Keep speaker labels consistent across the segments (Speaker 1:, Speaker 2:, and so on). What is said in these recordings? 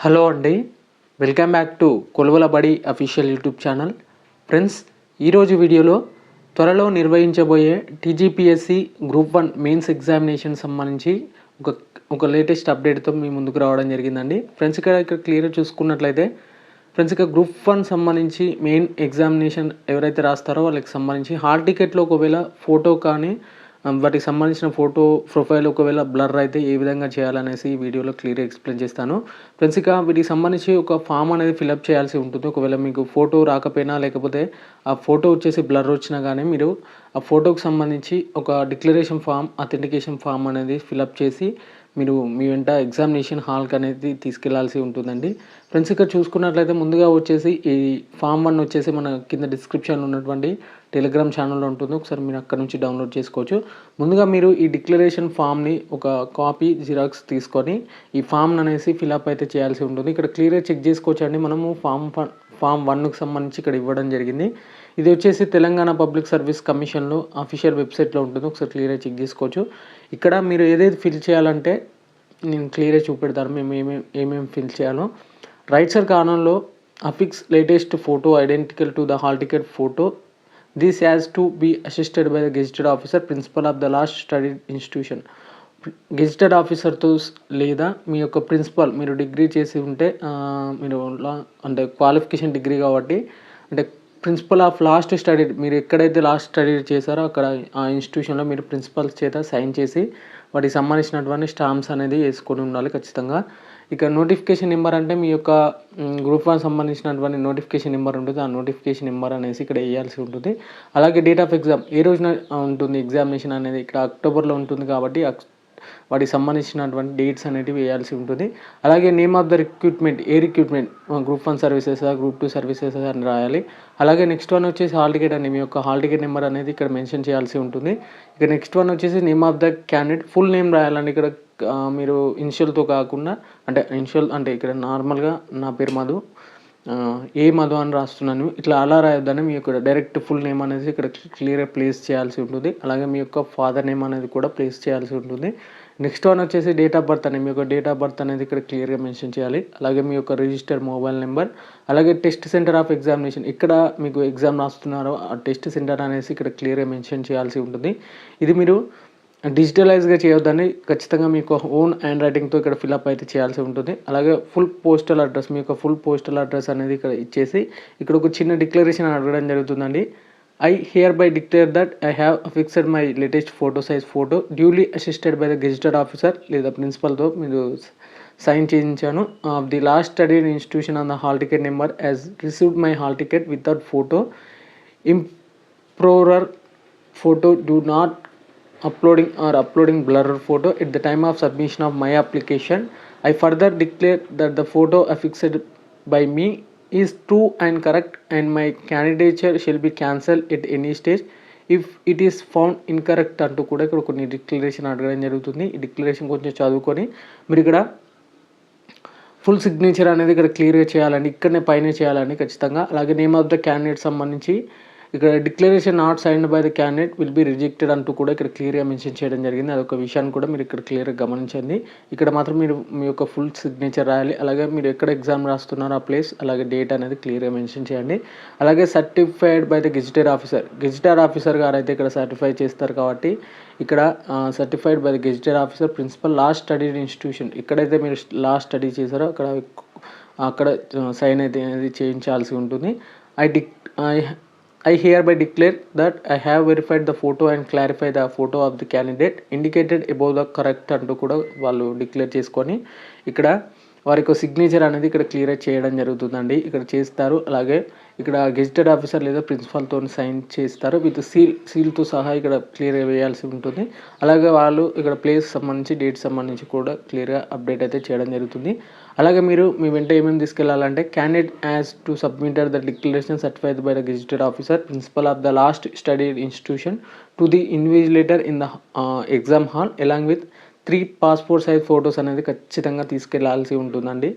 Speaker 1: Hello అండి. Welcome back to కొలువల బడి official YouTube channel. Friends, ఈరోజు వీడియోలో త్వరలో నిర్వహించబోయే టీజీపీఎస్సీ గ్రూప్ 1 మెయిన్స్ ఎగ్జామినేషన్ సంబంధించి ఒక లేటెస్ట్ అప్డేట్తో మీ ముందుకు రావడం జరిగిందండి. ఫ్రెండ్స్, ఇక్కడ క్లియర్గా చూసుకున్నట్లయితే ఫ్రెండ్స్, ఇక గ్రూప్ 1 సంబంధించి మెయిన్ ఎగ్జామినేషన్ ఎవరైతే రాస్తారో వాళ్ళకి సంబంధించి హాల్ టికెట్లో ఒకవేళ ఫోటో కానీ వాటికి సంబంధించిన ఫోటో ప్రొఫైల్ ఒకవేళ బ్లర్ అయితే ఏ విధంగా చేయాలనేసి ఈ వీడియోలో క్లియర్గా ఎక్స్ప్లెయిన్ చేస్తాను. ఫ్రెండ్స్, ఇక వీటికి సంబంధించి ఒక ఫామ్ అనేది ఫిలప్ చేయాల్సి ఉంటుంది. ఒకవేళ మీకు ఫోటో రాకపోయినా లేకపోతే ఆ ఫోటో వచ్చేసి బ్లర్ వచ్చినా కానీ మీరు ఆ ఫోటోకి సంబంధించి ఒక డిక్లరేషన్ ఫామ్, అథెంటికేషన్ ఫామ్ అనేది ఫిలప్ చేసి మీరు మీ వెంట ఎగ్జామినేషన్ హాల్కి అనేది తీసుకెళ్లాల్సి ఉంటుందండి. ఫ్రెండ్స్, ఇక్కడ చూసుకున్నట్లయితే ముందుగా వచ్చేసి ఈ ఫామ్ 1 వచ్చేసి మన కింద డిస్క్రిప్షన్లో ఉన్నటువంటి టెలిగ్రామ్ ఛానల్లో ఉంటుంది. ఒకసారి మీరు అక్కడ నుంచి డౌన్లోడ్ చేసుకోవచ్చు. ముందుగా మీరు ఈ డిక్లరేషన్ ఫామ్ని ఒక కాపీ జిరాక్స్ తీసుకొని ఈ ఫామ్ని అనేసి ఫిలప్ అయితే చేయాల్సి ఉంటుంది. ఇక్కడ క్లియర్గా చెక్ చేసుకోవచ్చు అండి. మనము ఫామ్ 1కి సంబంధించి ఇక్కడ ఇవ్వడం జరిగింది. ఇది వచ్చేసి తెలంగాణ పబ్లిక్ సర్వీస్ కమిషన్లో అఫీషియల్ వెబ్సైట్లో ఉంటుంది. ఒకసారి క్లియర్గా చెక్ చేసుకోవచ్చు. ఇక్కడ మీరు ఏదైతే ఫిల్ చేయాలంటే నేను క్లియర్గా చూపెడతాను మేము ఏమేమి ఫిల్ చేయాలో. రైట్ సైడ్ కార్నర్లో affix latest photo identical to the hall ticket photo. This has to be assisted by the gazetted officer principal of the last study institution. Gazetted ఆఫీసర్తో లేదా మీ యొక్క ప్రిన్సిపల్, మీరు డిగ్రీ చేసి ఉంటే మీరు అంటే క్వాలిఫికేషన్ డిగ్రీ కాబట్టి అంటే ప్రిన్సిపల్ ఆఫ్ లాస్ట్ స్టడీ, మీరు ఎక్కడైతే లాస్ట్ స్టడీ చేశారో అక్కడ ఆ ఇన్స్టిట్యూషన్లో మీరు ప్రిన్సిపల్స్ చేత సైన్ చేసి వాటికి సంబంధించినటువంటి స్టాంప్స్ అనేది వేసుకొని ఉండాలి ఖచ్చితంగా. ఇక నోటిఫికేషన్ నెంబర్ అంటే మీ యొక్క గ్రూప్ 1 సంబంధించినటువంటి నోటిఫికేషన్ నెంబర్ ఉంటుంది. ఆ నోటిఫికేషన్ నెంబర్ అనేసి ఇక్కడ వేయాల్సి ఉంటుంది. అలాగే డేట్ ఆఫ్ ఎగ్జామ్ ఏ రోజున ఉంటుంది ఎగ్జామినేషన్ అనేది ఇక్కడ అక్టోబర్లో ఉంటుంది కాబట్టి వాటికి సంబంధించినటువంటి డేట్స్ అనేటివి వేయాల్సి ఉంటుంది. అలాగే name of the recruitment, A recruitment group 1 services, group 2 services అని రాయాలి. అలాగే నెక్స్ట్ వన్ వచ్చేసి హాల్ టికెట్ అండి. మీ యొక్క హాల్ టికెట్ నెంబర్ అనేది ఇక్కడ మెన్షన్ చేయాల్సి ఉంటుంది. ఇక నెక్స్ట్ వన్ వచ్చేసి name of the candidate, full name రాయాలండి. ఇక్కడ మీరు ఇనిషియల్తో కాకుండా అంటే ఇనిషియల్ అంటే ఇక్కడ నార్మల్గా నా పేరు మధు, ఏ మధు అని రాస్తున్నాను, ఇట్లా అలా రాయొద్దని మీ యొక్క డైరెక్ట్ ఫుల్ నేమ్ అనేది ఇక్కడ క్లియర్గా ప్లేస్ చేయాల్సి ఉంటుంది. అలాగే మీ యొక్క ఫాదర్ నేమ్ అనేది కూడా ప్లేస్ చేయాల్సి ఉంటుంది. నెక్స్ట్ వన్ వచ్చేసి డేట్ ఆఫ్ బర్త్ మీ యొక్క డేట్ ఆఫ్ బర్త్ అనేది ఇక్కడ క్లియర్గా మెన్షన్ చేయాలి. అలాగే మీ యొక్క రిజిస్టర్డ్ మొబైల్ నెంబర్, అలాగే టెస్ట్ సెంటర్ ఆఫ్ ఎగ్జామినేషన్, ఇక్కడ మీకు ఎగ్జామ్ రాస్తున్నారో ఆ టెస్ట్ సెంటర్ అనేసి ఇక్కడ క్లియర్గా మెన్షన్ చేయాల్సి ఉంటుంది. ఇది మీరు డిజిటలైజ్గా చేయొద్దని ఖచ్చితంగా మీకు ఓన్ హ్యాండ్ రైటింగ్తో ఇక్కడ ఫిల్అప్ అయితే చేయాల్సి ఉంటుంది. అలాగే ఫుల్ పోస్టల్ అడ్రస్, మీ యొక్క ఫుల్ పోస్టల్ అడ్రస్ అనేది ఇక్కడ ఇచ్చేసి ఇక్కడ ఒక చిన్న డిక్లరేషన్ అడగడం జరుగుతుందండి. I hereby declare that I have affixed my latest photo size photo duly assisted by the gazetted officer లేదా ప్రిన్సిపల్తో మీరు సైన్ చేయించాను of the last studied institution on the hall ticket number as received my hall ticket without photo ఇంప్రూవర్ photo do not uploading blurred photo at the time of submission of my application. I further declare that the photo affixed by me is true and correct and my candidature shall be cancelled at any stage if it is found incorrect అంటూ కూడా ఇక్కడ కొన్ని declaration అడగడం జరుగుతుంది. ఈ declaration కొంచెం చదువుకొని మీరు ఇక్కడ ఫుల్ సిగ్నేచర్ అనేది ఇక్కడ క్లియర్గా చేయాలండి. ఇక్కడనే పైన చేయాలండి ఖచ్చితంగా. అలాగే నేమ్ ఆఫ్ ద క్యాండిడేట్ సంబంధించి ఇక్కడ declaration not signed by the candidate will be rejected అంటూ కూడా ఇక్కడ క్లియర్గా మెన్షన్ చేయడం జరిగింది. అదొక విషయాన్ని కూడా మీరు ఇక్కడ క్లియర్గా గమనించండి. ఇక్కడ మాత్రం మీరు మీ యొక్క ఫుల్ సిగ్నేచర్ రాయాలి. అలాగే మీరు ఎక్కడ ఎగ్జామ్ రాస్తున్నారో ఆ ప్లేస్ అలాగే డేట్ అనేది క్లియర్గా మెన్షన్ చేయండి. అలాగే certified by the gazetted officer గారు అయితే ఇక్కడ సర్టిఫై చేస్తారు కాబట్టి ఇక్కడ certified by the gazetted officer principal last studied institution, ఎక్కడైతే మీరు లాస్ట్ స్టడీ చేశారో అక్కడ సైన్ అయితే అనేది చేయించాల్సి ఉంటుంది. I hereby declare that I have verified the photo and clarified the photo of the candidate indicated above the correct అంటూ కూడా వాళ్ళు డిక్లేర్ చేసుకొని ఇక్కడ వారి యొక్క సిగ్నేచర్ అనేది ఇక్కడ క్లియర్ చేయడం జరుగుతుందండి. ఇక్కడ చేస్తారు. అలాగే ఇక్కడ గెజిటెడ్ ఆఫీసర్ లేదా ప్రిన్సిపల్తో సైన్ చేస్తారు విత్ సీల్తో సహా ఇక్కడ క్లియర్గా వేయాల్సి ఉంటుంది. అలాగే వాళ్ళు ఇక్కడ ప్లేస్ సంబంధించి డేట్ సంబంధించి కూడా క్లియర్గా అప్డేట్ అయితే చేయడం జరుగుతుంది. అలాగే మీరు మీ వెంట ఏమేమి తీసుకెళ్లాలంటే candidate has to submitted the declaration certified by the gazetted officer principal of the last studied institution to the invigilator in the exam hall along with 3 passport size photos అనేది ఖచ్చితంగా తీసుకెళ్లాల్సి ఉంటుందండి.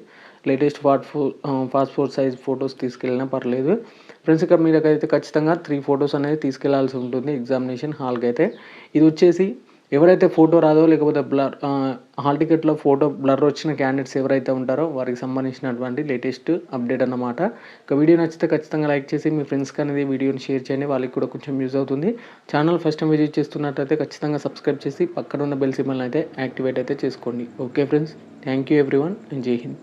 Speaker 1: లేటెస్ట్ పాస్పోర్ట్ సైజ్ ఫొటోస్ తీసుకెళ్ళినా పర్లేదు. Friends, ఇక్కడ మీరైతే ఖచ్చితంగా 3 photos అనేది తీసుకెళ్లాల్సి ఉంటుంది ఎగ్జామినేషన్ హాల్కి అయితే. ఇది వచ్చేసి ఎవరైతే ఫోటో రాదో లేకపోతే హాల్ టికెట్‌లో ఫోటో బ్లర్ వచ్చిన క్యాండిడేట్స్ ఎవరైతే ఉంటారో వారికి సంబంధించినటువంటి లేటెస్ట్ అప్డేట్ అన్నమాట. ఇక వీడియో నచ్చితే ఖచ్చితంగా లైక్ చేసి మీ ఫ్రెండ్స్‌కి అనేది వీడియోని షేర్ చేయండి. వాళ్ళకి కూడా కొంచెం యూజ్ అవుతుంది. ఛానల్ ఫస్ట్ టైం విజిట్ చేస్తున్నట్టయితే ఖచ్చితంగా సబ్స్క్రైబ్ చేసి పక్కన ఉన్న బెల్ సింబల్‌ని అయితే యాక్టివేట్ అయితే చేసుకోండి. Okay friends, thank you everyone and జై హింద్.